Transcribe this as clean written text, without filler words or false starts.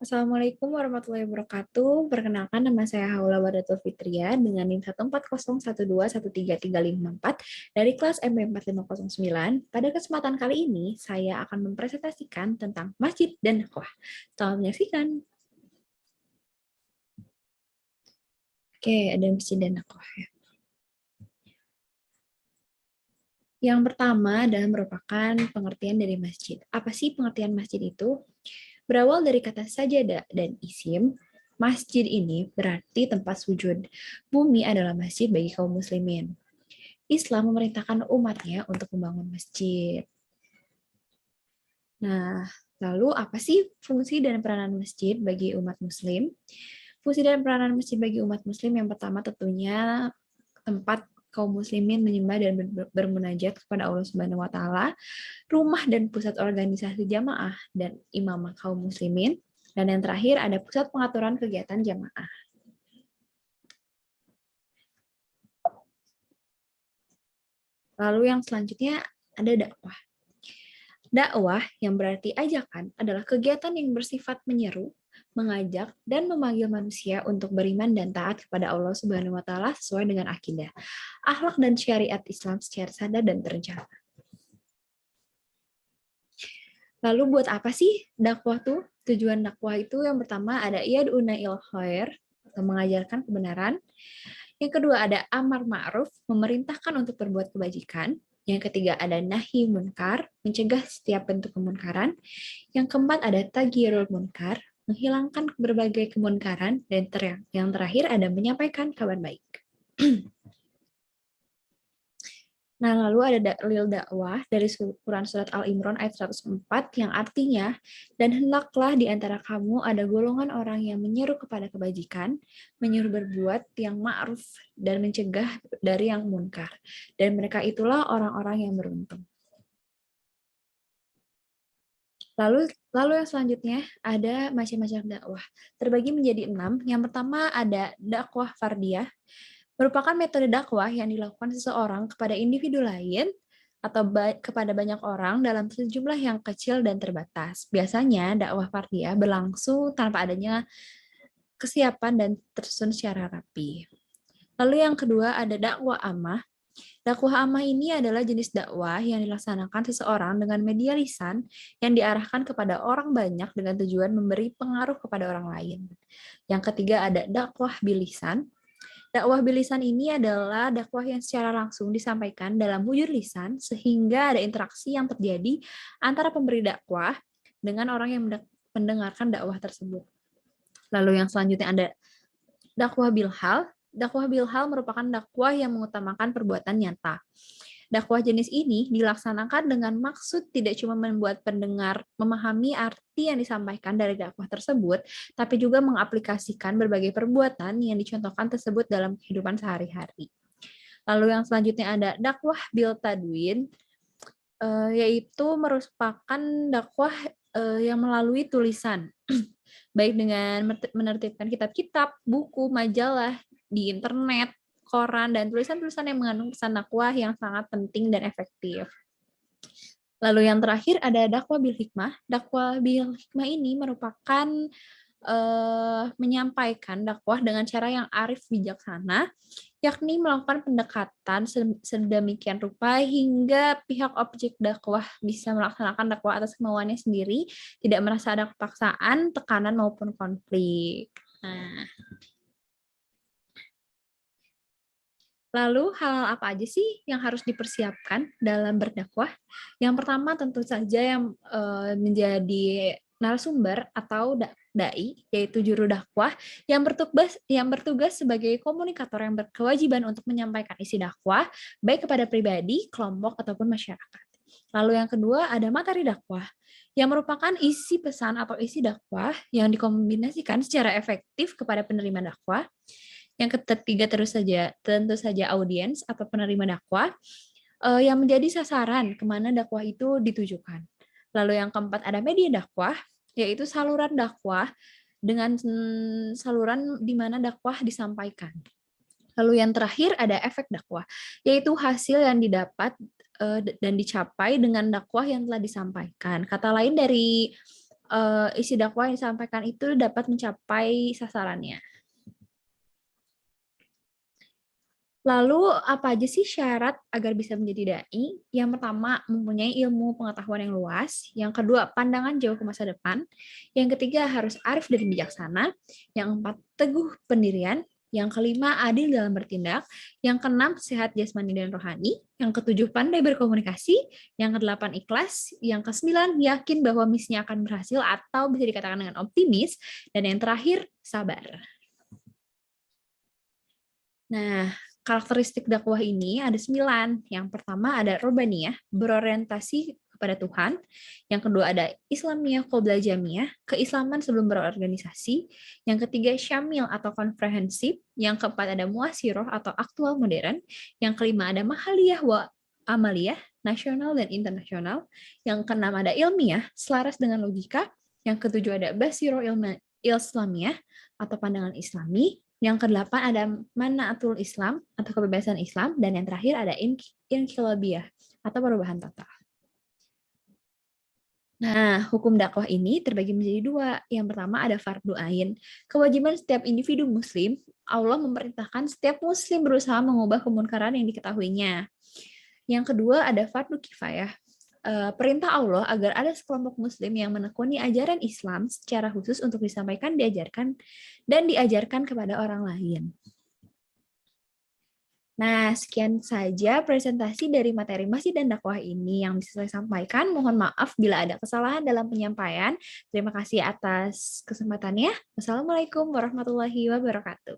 Assalamualaikum warahmatullahi wabarakatuh. Perkenalkan, nama saya Haula Wadatul Fitria dengan NIM 14012133554 dari kelas MP4509. Pada kesempatan kali ini, saya akan mempresentasikan tentang masjid dan dakwah. Selamat menyaksikan. Oke, ada masjid dan dakwah. Yang pertama adalah merupakan pengertian dari masjid. Apa sih pengertian masjid itu? Berawal dari kata sajadah dan isim, masjid ini berarti tempat sujud. Bumi adalah masjid bagi kaum muslimin. Islam memerintahkan umatnya untuk membangun masjid. Nah, lalu apa sih fungsi dan peranan masjid bagi umat muslim? Fungsi dan peranan masjid bagi umat muslim yang pertama tentunya tempat kaum muslimin menyembah dan bermunajat kepada Allah Subhanahu wa taala, rumah dan pusat organisasi jamaah dan imamah kaum muslimin, dan yang terakhir ada pusat pengaturan kegiatan jamaah. Lalu yang selanjutnya ada dakwah. Dakwah yang berarti ajakan adalah kegiatan yang bersifat menyeru, mengajak, dan memanggil manusia untuk beriman dan taat kepada Allah Subhanahu wa taala sesuai dengan akidah, akhlak dan syariat Islam secara sadar dan terencana. Lalu buat apa sih dakwah tuh? Tujuan dakwah itu yang pertama ada yad'una il khair, atau mengajarkan kebenaran. Yang kedua ada amar ma'ruf, memerintahkan untuk berbuat kebajikan. Yang ketiga ada nahi munkar, mencegah setiap bentuk kemunkaran. Yang keempat ada tagyirul munkar, menghilangkan berbagai kemunkaran. Dan yang terakhir ada menyampaikan kabar baik. Nah, lalu ada dalil dakwah dari Quran Surat Al-Imran ayat 104 yang artinya, dan hendaklah di antara kamu ada golongan orang yang menyeru kepada kebajikan, menyuruh berbuat yang ma'ruf, dan mencegah dari yang munkar. Dan mereka itulah orang-orang yang beruntung. Lalu yang selanjutnya ada macam-macam dakwah. Terbagi menjadi 6. Yang pertama ada dakwah fardiyah, merupakan metode dakwah yang dilakukan seseorang kepada individu lain atau kepada banyak orang dalam sejumlah yang kecil dan terbatas. Biasanya dakwah fardiyah berlangsung tanpa adanya kesiapan dan tersusun secara rapi. Lalu yang kedua ada dakwah ammah. Dakwah ammah ini adalah jenis dakwah yang dilaksanakan seseorang dengan media lisan yang diarahkan kepada orang banyak dengan tujuan memberi pengaruh kepada orang lain. Yang ketiga ada dakwah bilisan. Dakwah bilisan ini adalah dakwah yang secara langsung disampaikan dalam wujud lisan sehingga ada interaksi yang terjadi antara pemberi dakwah dengan orang yang mendengarkan dakwah tersebut. Lalu yang selanjutnya ada dakwah bilhal. Dakwah bilhal merupakan dakwah yang mengutamakan perbuatan nyata. Dakwah jenis ini dilaksanakan dengan maksud tidak cuma membuat pendengar memahami arti yang disampaikan dari dakwah tersebut, tapi juga mengaplikasikan berbagai perbuatan yang dicontohkan tersebut dalam kehidupan sehari-hari. Lalu yang selanjutnya ada dakwah bil tadwin, yaitu merupakan dakwah yang melalui tulisan, baik dengan menertibkan kitab-kitab, buku, majalah, di internet, koran, dan tulisan-tulisan yang mengandung pesan dakwah yang sangat penting dan efektif. Lalu yang terakhir ada dakwah bil hikmah. Dakwah bil hikmah ini merupakan menyampaikan dakwah dengan cara yang arif bijaksana, yakni melakukan pendekatan sedemikian rupa hingga pihak objek dakwah bisa melaksanakan dakwah atas kemauannya sendiri, tidak merasa ada kepaksaan, tekanan, maupun konflik. Nah, lalu hal apa aja sih yang harus dipersiapkan dalam berdakwah? Yang pertama tentu saja yang menjadi narasumber atau dai, yaitu juru dakwah yang bertugas sebagai komunikator yang berkewajiban untuk menyampaikan isi dakwah baik kepada pribadi, kelompok ataupun masyarakat. Lalu yang kedua ada materi dakwah yang merupakan isi pesan atau isi dakwah yang dikombinasikan secara efektif kepada penerima dakwah. Yang ketiga tentu saja audiens atau penerima dakwah yang menjadi sasaran kemana dakwah itu ditujukan. Lalu yang keempat ada media dakwah, yaitu saluran dakwah dengan saluran di mana dakwah disampaikan. Lalu yang terakhir ada efek dakwah, yaitu hasil yang didapat dan dicapai dengan dakwah yang telah disampaikan. Kata lain dari isi dakwah yang disampaikan itu dapat mencapai sasarannya. Lalu, apa aja sih syarat agar bisa menjadi dai? Yang pertama, mempunyai ilmu pengetahuan yang luas. Yang kedua, pandangan jauh ke masa depan. Yang ketiga, harus arif dan bijaksana. Yang keempat, teguh pendirian. Yang kelima, adil dalam bertindak. Yang keenam, sehat jasmani dan rohani. Yang ketujuh, pandai berkomunikasi. Yang kedelapan, ikhlas. Yang kesembilan, yakin bahwa misinya akan berhasil atau bisa dikatakan dengan optimis. Dan yang terakhir, sabar. Nah, karakteristik dakwah ini ada 9. Yang pertama ada robaniyah, berorientasi kepada Tuhan. Yang kedua ada Islamiyah qobla jamiyah, keislaman sebelum berorganisasi. Yang ketiga syamil atau komprehensif. Yang keempat ada muasiroh atau aktual modern. Yang kelima ada mahaliyah wa amaliyah, nasional dan internasional. Yang keenam ada ilmiah, selaras dengan logika. Yang ketujuh ada basiro Islamiyah atau pandangan Islami. Yang kedelapan ada manaatul Islam atau kebebasan Islam, dan yang terakhir ada inqilabiyah atau perubahan total. Nah, hukum dakwah ini terbagi menjadi 2. Yang pertama ada fardu ain, kewajiban setiap individu muslim. Allah memerintahkan setiap muslim berusaha mengubah kemunkaran yang diketahuinya. Yang kedua ada fardu kifayah, perintah Allah agar ada sekelompok muslim yang menekuni ajaran Islam secara khusus untuk disampaikan, diajarkan kepada orang lain. Nah, sekian saja presentasi dari materi masjid dan dakwah ini yang bisa saya sampaikan. Mohon maaf bila ada kesalahan dalam penyampaian. Terima kasih atas kesempatannya. Wassalamualaikum warahmatullahi wabarakatuh.